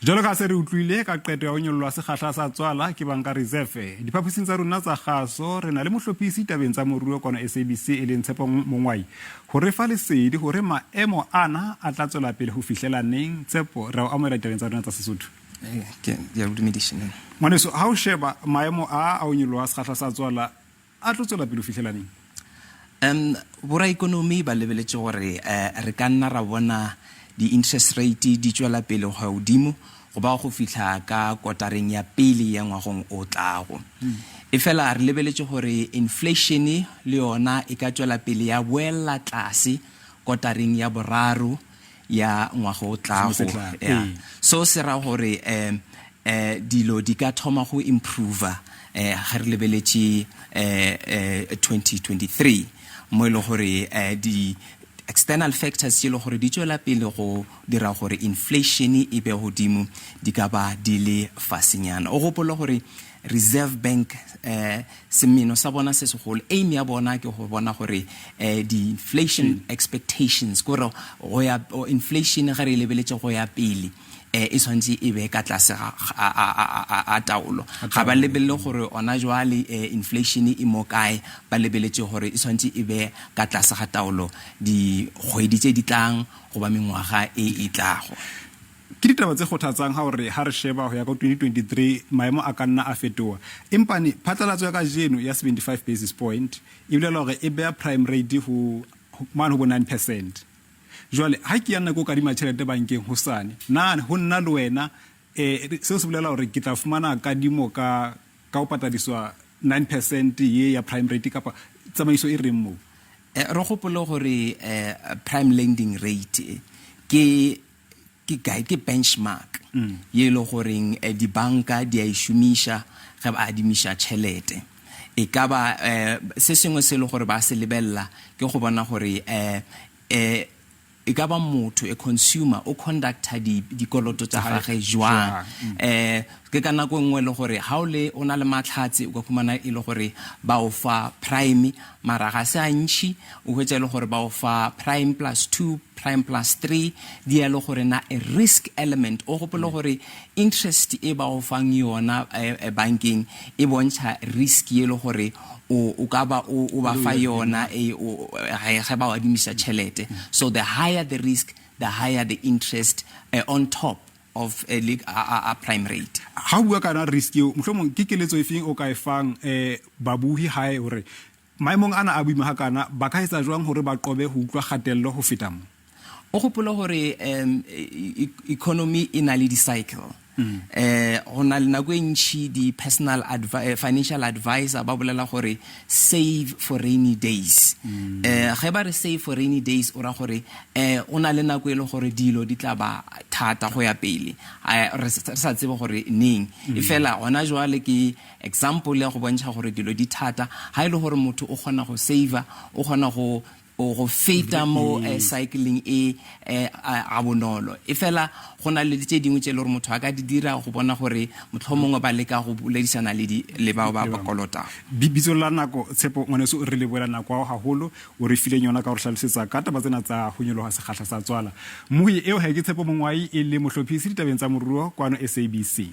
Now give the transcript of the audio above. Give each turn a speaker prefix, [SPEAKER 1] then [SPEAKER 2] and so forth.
[SPEAKER 1] Jwalokaha se re utlwile ka qeto ya ho nyollwa sekgahla sa tswala ke Banka resefe. Diphaposing tsa rona tsa kgaso re na le mohlophisi ditabeng tsa moruo kwana SABC Tshepo Mongoai. Ho re fa lesedi hore maemo ana a tla tswela pele ho fihlela neng. Tshepo re o amohela ditabeng tsa rona tsa Sesotho.
[SPEAKER 2] Ya dumedishe.
[SPEAKER 1] Ngwaneso ha o sheba maemo a ho nyollwa sekgahla sa tswala a tlo tswela pele ho fihlela neng.
[SPEAKER 2] Bora economy ba lebeletse gore re ka nna ra bona di interest rate di tswela pele go godimo go ba go fihla ka kotareng ya pele ya ngwagong o tlago e fela re lebeletse gore inflation le yona e ka tswela pele ya boela tlase kotareng ya boraro ya ngwago o tlago so se ra gore dilo di ka thoma go improve ga re lebeletse 2023 mo ile gore di external factors tse le gore di tswela pele go dira gore inflation e be godimo di ka ba di le fasenyana o gopola gore Reserve Bank semino sa bona se segolo aim ya bona ke go bona gore di inflation expectations gore go ya inflation ga re lebeletse go ya pele e swantse e be ka tlase a taolo ga ba lebelle gore ona jwale inflation e mo kae ba lebeletse gore e swantse e be ka tlase ga taolo di kgwedi tse di tlang go ba mengwaga e tlago
[SPEAKER 1] ke ditaba tse kgothatsang ha hore ha re sheba ho ya ka 2023 maemo a ka nna a fetoha empane phatlalatso ya ka jeno ya 75 basis point e bolela hore e beya prime rate ho man ho 9%. Jwale ha ke yana go kadima tšhelete bankeng ho sane na ho nna le wena se se bolela hore ke tla fumana kadimo ka o patadiswa 9% ye ya prime rate kapa tsamaiso e reng mo
[SPEAKER 2] re gopole gore prime lending rate ke guide ke benchmark ye le goreng di banka di a ishumisha ga ba adimisha tšhelete e ka ba se sengwe se le gore ba se lebella ke go bona gore e ka ba motho a consumer o conducta dikoloto tsa gagwe jwang ke ka nako nngwe le gore ha o le ona le matlhatse o ka khumana e le gore ba o fa prime mara ga se antshi o hwetsa le gore ba o fa prime +2 prime +3 di le gore na a risk element o gopole gore interest e ba o fang yona banking e bontsha risk ye le gore o ka ba o ba fa yona ga ba adimisa tšhelete so the higher the risk the higher the interest on top of a prime rate
[SPEAKER 1] ha bua kana risk yo mohlomong ke keletso efeng o ka efang babuhi hae hore maemong ana a buima ha kana ba ka etsa jwang hore ba qobe ho utlwa khatello ho feta mo
[SPEAKER 2] o gopola gore economy ina le di cycle ona le nako ntshi di personal financial advisor ba bolela gore save for rainy days ge ba re save for rainy days ora gore ona le nako le gore dilo di tla ba thata go ya pele re sa tsebe gore neng e fela ona jwale ke example ya go bontsha gore dilo di thata ha ile gore motho o gona go save o gona go feta mo cycling a bonolo e fela gona le tse dingwe tse le gore motho a ka di dira go bona gore motlhomongwe ba le ka go buledisana le bao ba kolota
[SPEAKER 1] bitso la nako Tshepo ngwaneso re le boela nako ga holo o re file yona ka go hlalosetsa ka taba tsena tsa go nyoloha sekgahla sa tswala mohi eo ha ke Tshepo Mongoai e le mohlophisi ditabeng tsa moruo kwano SABC